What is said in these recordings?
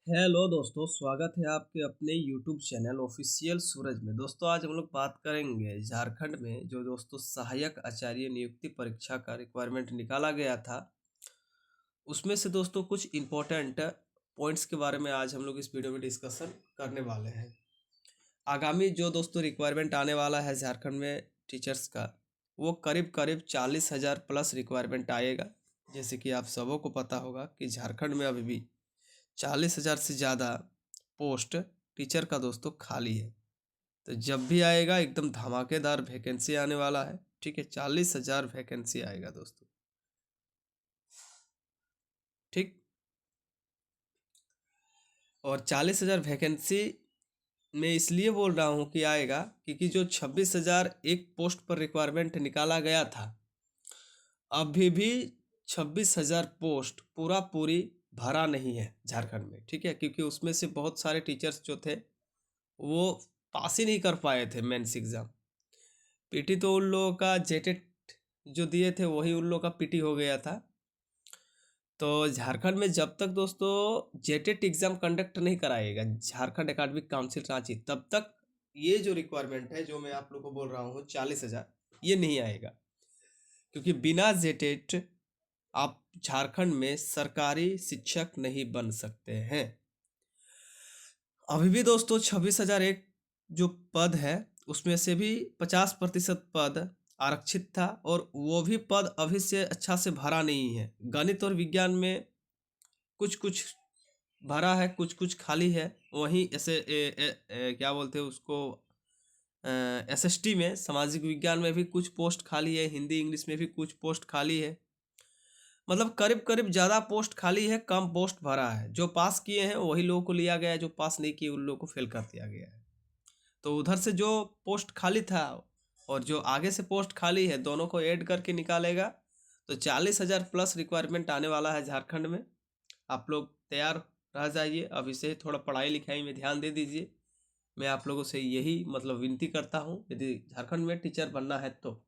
Hello दोस्तों, स्वागत है आपके अपने यूट्यूब चैनल ऑफिशियल सूरज में। दोस्तों, आज हम लोग बात करेंगे झारखंड में जो दोस्तों सहायक आचार्य नियुक्ति परीक्षा का रिक्वायरमेंट निकाला गया था, उसमें से दोस्तों कुछ इम्पोर्टेंट पॉइंट्स के बारे में आज हम लोग इस वीडियो में डिस्कशन करने वाले हैं। आगामी जो दोस्तों रिक्वायरमेंट आने वाला है झारखंड में टीचर्स का, वो करीब करीब 40,000 प्लस रिक्वायरमेंट आएगा। जैसे कि आप सबों को पता होगा कि झारखंड में अभी भी 40,000 से ज़्यादा पोस्ट टीचर का दोस्तों खाली है। तो जब भी आएगा एकदम धमाकेदार वैकेंसी आने वाला है। ठीक है, 40,000 वैकेंसी आएगा दोस्तों। ठीक, और 40,000 वैकेंसी मैं इसलिए बोल रहा हूँ कि आएगा क्योंकि जो 26,000 एक पोस्ट पर रिक्वायरमेंट निकाला गया था, अभी भी 26,000 पोस्ट पूरा पूरी भरा नहीं है झारखंड में। ठीक है, क्योंकि उसमें से बहुत सारे टीचर्स जो थे वो पास ही नहीं कर पाए थे मेंस एग्ज़ाम। पीटी तो उन लोगों का जेटेट जो दिए थे वही उन लोगों का पीटी हो गया था। तो झारखंड में जब तक दोस्तों जेटेट एग्ज़ाम कंडक्ट नहीं कराएगा झारखंड एकेडमिक काउंसिल रांची, तब तक ये जो रिक्वायरमेंट है जो मैं आप लोग को बोल रहा हूँ 40,000, ये नहीं आएगा। क्योंकि बिना जेटेट आप झारखंड में सरकारी शिक्षक नहीं बन सकते हैं। अभी भी दोस्तों 26,000 एक जो पद है उसमें से भी 50% पद आरक्षित था, और वो भी पद अभी से अच्छा से भरा नहीं है। गणित और विज्ञान में कुछ कुछ भरा है, कुछ कुछ खाली है। वहीं ऐसे क्या बोलते हैं उसको, एसएसटी में सामाजिक विज्ञान में भी कुछ पोस्ट खाली है, हिंदी इंग्लिश में भी कुछ पोस्ट खाली है। मतलब करीब करीब ज़्यादा पोस्ट खाली है, कम पोस्ट भरा है। जो पास किए हैं वही लोगों को लिया गया है, जो पास नहीं किए उन लोगों को फेल कर दिया गया है। तो उधर से जो पोस्ट खाली था और जो आगे से पोस्ट खाली है, दोनों को ऐड करके निकालेगा तो 40,000 प्लस रिक्वायरमेंट आने वाला है झारखंड में। आप लोग तैयार रह जाइए, अभी से थोड़ा पढ़ाई लिखाई में ध्यान दे दीजिए। मैं आप लोगों से यही मतलब विनती करता हूँ, यदि झारखंड में टीचर बनना है तो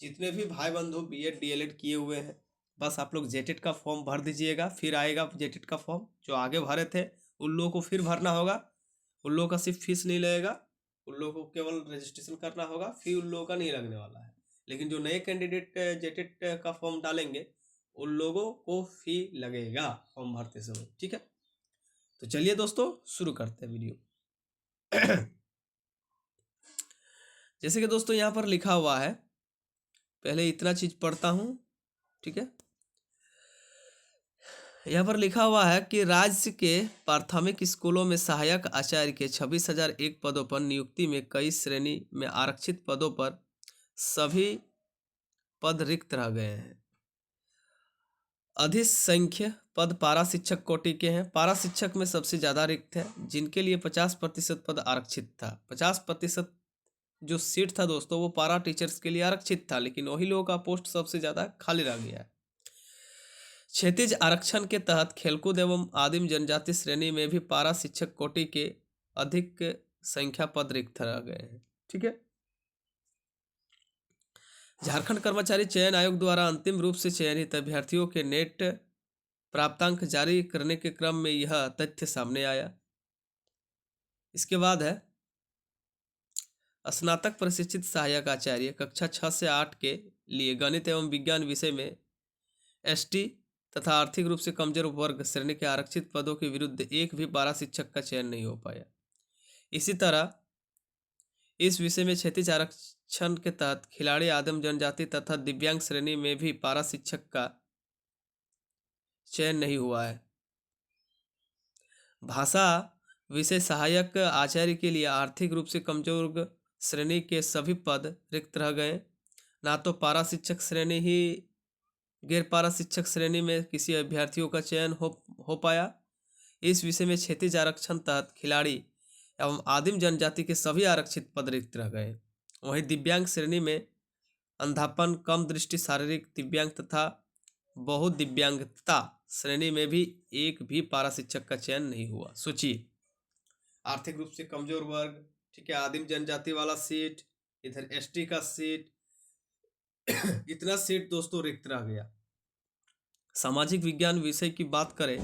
जितने भी भाई बंधु बीएड डीएलएड किए हुए हैं, बस आप लोग जेटेट का फॉर्म भर दीजिएगा। फिर आएगा जेटेट का फॉर्म, जो आगे भरे थे उन लोगों को फिर भरना होगा। उन लोगों का सिर्फ फीस नहीं लगेगा, उन लोगों को केवल रजिस्ट्रेशन करना होगा, फी उन लोगों का नहीं लगने वाला है। लेकिन जो नए कैंडिडेट जेटेट का फॉर्म डालेंगे उन लोगों को फी लगेगा फॉर्म भरते समय। ठीक है, तो चलिए दोस्तों शुरू करते हैं वीडियो। जैसे कि दोस्तों यहाँ पर लिखा हुआ है, पहले इतना चीज पढ़ता हूँ। ठीक है, यहाँ पर लिखा हुआ है कि राज्य के प्राथमिक स्कूलों में सहायक आचार्य के 26,001 पदों पर नियुक्ति में कई श्रेणी में आरक्षित पदों पर सभी पद रिक्त रह गए हैं। अधिसंख्य पद पारा शिक्षक कोटि के हैं। पारा शिक्षक में सबसे ज़्यादा रिक्त है, जिनके लिए 50% पद आरक्षित था। 50% जो सीट था दोस्तों वो पारा टीचर्स के लिए आरक्षित था, लेकिन वही लोगों का पोस्ट सबसे ज़्यादा खाली रह गया है। क्षैतिज आरक्षण के तहत खेलकूद एवं आदिम जनजाति श्रेणी में भी पारा शिक्षक कोटि के अधिक संख्या पद रिक्त रह गए हैं। ठीक है, झारखंड कर्मचारी चयन आयोग द्वारा अंतिम रूप से चयनित अभ्यर्थियों के नेट प्राप्तांक जारी करने के क्रम में यह तथ्य सामने आया। इसके बाद है स्नातक प्रशिक्षित सहायक आचार्य कक्षा 6 से 8 के लिए गणित एवं विज्ञान विषय में एसटी तथा आर्थिक रूप से कमजोर वर्ग श्रेणी के आरक्षित पदों के विरुद्ध एक भी पारा शिक्षक का चयन नहीं हो पाया। इसी तरह इस विषय में क्षैतिज आरक्षण के तहत खिलाड़ी आदिम जनजाति तथा दिव्यांग श्रेणी में भी पारा शिक्षक का चयन नहीं हुआ है। भाषा विषय सहायक आचार्य के लिए आर्थिक रूप से कमजोर श्रेणी के सभी पद रिक्त रह गए। ना तो पारा शिक्षक श्रेणी ही गैर पारा शिक्षक श्रेणी में किसी अभ्यर्थियों का चयन हो पाया। इस विषय में क्षैतिज आरक्षण तहत खिलाड़ी एवं आदिम जनजाति के सभी आरक्षित पद रिक्त रह गए। वहीं दिव्यांग श्रेणी में अंधापन, कम दृष्टि, शारीरिक दिव्यांग तथा बहुदिव्यांगता श्रेणी में भी एक भी पारा शिक्षक का चयन नहीं हुआ। सोचिए, आर्थिक रूप से कमजोर वर्ग, ठीक है, आदिम जनजाति वाला सीट, इधर एसटी का सीट, इतना सीट दोस्तों रिक्त रह गया। सामाजिक विज्ञान विषय की बात करें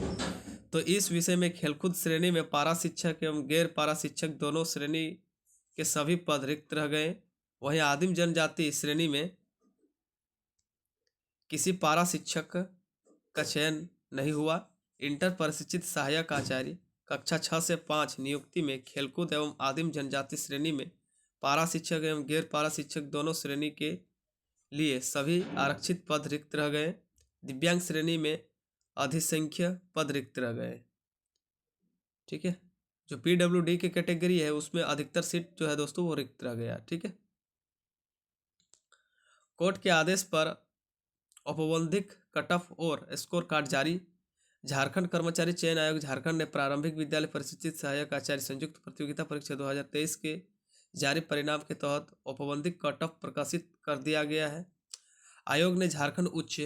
तो इस विषय में खेलकूद श्रेणी में पारा शिक्षक एवं गैर पारा शिक्षक दोनों श्रेणी के सभी पद रिक्त रह गए। वहीं आदिम जनजाति श्रेणी में किसी पारा शिक्षक का चयन नहीं हुआ। इंटर प्रशिक्षित सहायक आचार्य कक्षा 6 से 5 नियुक्ति में खेलकूद एवं आदिम जनजाति श्रेणी में पारा शिक्षक एवं गैर पारा शिक्षक दोनों श्रेणी के लिए सभी आरक्षित पद रिक्त रह गए। दिव्यांग श्रेणी में अधिसंख्य पद रिक्त रह गए। ठीक है, जो पीडब्ल्यूडी की कैटेगरी है उसमें अधिकतर सीट जो है दोस्तों वो रिक्त रह गया। ठीक है, कोर्ट के आदेश पर औपबंधिक कट ऑफ और स्कोर कार्ड जारी। झारखंड कर्मचारी चयन आयोग झारखंड ने प्रारंभिक विद्यालय प्रशिक्षित सहायक आचार्य संयुक्त प्रतियोगिता परीक्षा 2023 के जारी परिणाम के तहत औपबंधिक कट ऑफ प्रकाशित कर दिया गया है। आयोग ने झारखंड उच्च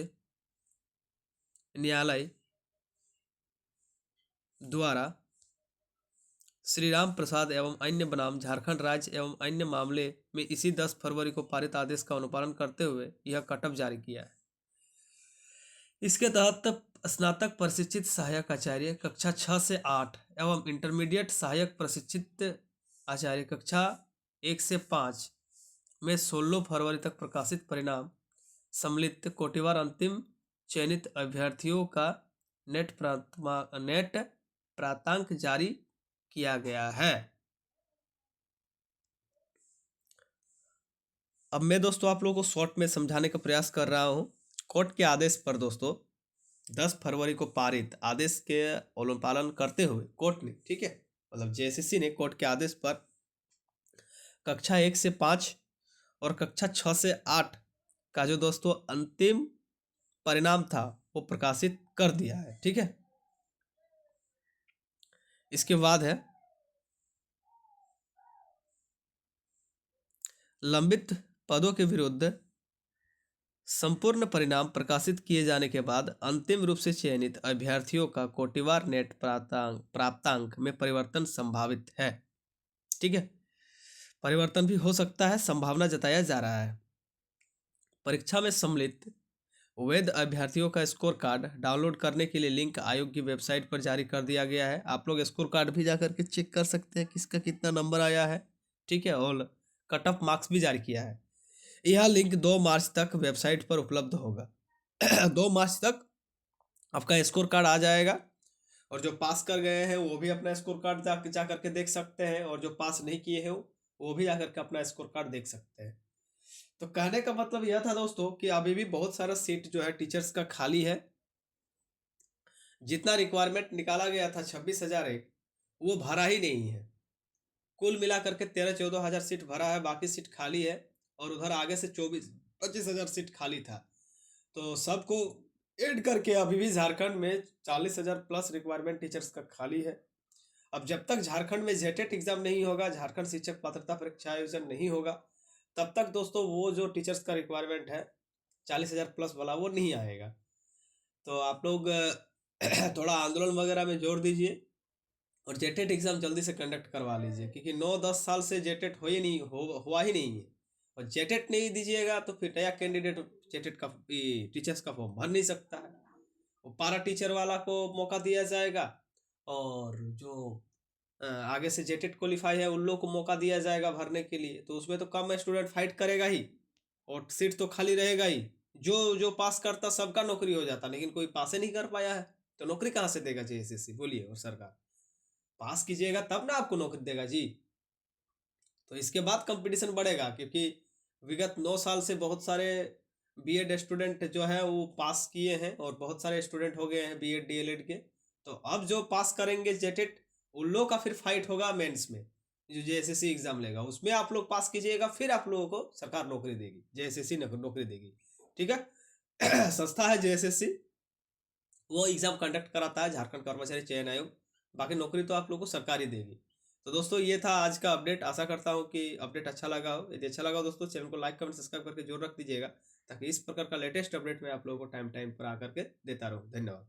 न्यायालय द्वारा श्री राम प्रसाद एवं अन्य बनाम झारखंड राज्य एवं अन्य मामले में इसी 10 फरवरी को पारित आदेश का अनुपालन करते हुए यह कट ऑफ जारी किया है। इसके तहत स्नातक प्रशिक्षित सहायक आचार्य कक्षा 6 से 8 एवं इंटरमीडिएट सहायक प्रशिक्षित आचार्य कक्षा 1 से 5 में 16 फरवरी तक प्रकाशित परिणाम सम्मिलित कोटिवार अंतिम चयनित अभ्यर्थियों का नेट प्राप्तांक जारी किया गया है। अब मैं दोस्तों आप लोगों को शॉर्ट में समझाने का प्रयास कर रहा हूं। कोर्ट के आदेश पर दोस्तों 10 फरवरी को पारित आदेश के अनुपालन करते हुए कोर्ट ने, ठीक है, मतलब जेएसएससी ने कोर्ट के आदेश पर कक्षा 1 से 5 और कक्षा 6 से 8 का जो दोस्तों अंतिम परिणाम था वो प्रकाशित कर दिया है। ठीक है, इसके बाद है लंबित पदों के विरुद्ध संपूर्ण परिणाम प्रकाशित किए जाने के बाद अंतिम रूप से चयनित अभ्यर्थियों का कोटिवार नेट प्राप्तांक में परिवर्तन संभावित है। ठीक है, परिवर्तन भी हो सकता है, संभावना जताया जा रहा है। परीक्षा में सम्मिलित वैध अभ्यर्थियों का स्कोर कार्ड डाउनलोड करने के लिए लिंक आयोग की वेबसाइट पर जारी कर दिया गया है। आप लोग स्कोर कार्ड भी जाकर के चेक कर सकते हैं किसका कितना नंबर आया है। ठीक है, और कट ऑफ मार्क्स भी जारी किया है। यह लिंक 2 मार्च तक वेबसाइट पर उपलब्ध होगा। 2 मार्च तक आपका स्कोर कार्ड आ जाएगा और जो पास कर गए हैं वो भी अपना स्कोर कार्ड जा करके देख सकते हैं और जो पास नहीं किए हैं वो भी जाकर के अपना स्कोर कार्ड देख सकते हैं। तो कहने का मतलब यह था दोस्तों कि अभी भी बहुत सारा सीट जो है टीचर्स का खाली है। जितना रिक्वायरमेंट निकाला गया था 26,001 वो भरा ही नहीं है। कुल मिला करके 13-14 हज़ार सीट भरा है, बाकी सीट खाली है और उधर आगे से 24-25 हज़ार सीट खाली था। तो सबको ऐड करके अभी भी झारखंड में 40,000 प्लस रिक्वायरमेंट टीचर्स का खाली है। अब जब तक झारखंड में जेटेट एग्जाम नहीं होगा, झारखंड शिक्षक पात्रता परीक्षा आयोजन नहीं होगा, तब तक दोस्तों वो जो टीचर्स का रिक्वायरमेंट है 40,000 प्लस वाला वो नहीं आएगा। तो आप लोग थोड़ा आंदोलन वगैरह में जोर दीजिए और जेटेट एग्जाम जल्दी से कंडक्ट करवा लीजिए, क्योंकि 9-10 साल से जेटेट हुआ ही नहीं है। और जेटेट नहीं दीजिएगा तो फिर नया कैंडिडेट जेटेट का टीचर्स का फॉर्म भर नहीं सकता है। वो पारा टीचर वाला को मौका दिया जाएगा और जो आगे से जेटेट क्वालिफाई है उन लोग को मौका दिया जाएगा भरने के लिए। तो उसमें तो कम स्टूडेंट फाइट करेगा ही और सीट तो खाली रहेगा ही। जो पास करता सबका नौकरी हो जाता, लेकिन कोई पास ही नहीं कर पाया है तो नौकरी कहाँ से देगा जेएसएससी, बोलिए। और सरकार पास कीजिएगा तब ना आपको नौकरी देगा जी। तो इसके बाद कंपटीशन बढ़ेगा, क्योंकि विगत 9 साल से बहुत सारे बीएड स्टूडेंट जो है वो पास किए हैं और बहुत सारे स्टूडेंट हो गए हैं बीएड डीएलएड के। तो अब जो पास करेंगे जेटेट उन लोगों का फिर फाइट होगा मेंस में, जो जेएसएससी एग्जाम लेगा उसमें आप लोग पास कीजिएगा, फिर आप लोगों को सरकार नौकरी देगी, जेएसएससी नौकरी देगी। ठीक है, संस्था है जेएसएससी, वो एग्जाम कंडक्ट कराता है, झारखंड कर्मचारी चयन आयोग। बाकी नौकरी तो आप लोगों को सरकार ही देगी। तो दोस्तों ये था आज का अपडेट। आशा करता हूँ कि अपडेट अच्छा लगा हो। यदि अच्छा लगा हो दोस्तों चैनल को लाइक कमेंट सब्सक्राइब करके जरूर रख दीजिएगा, ताकि इस प्रकार का लेटेस्ट अपडेट मैं आप लोगों को टाइम पर आकर के देता रहूँ। धन्यवाद।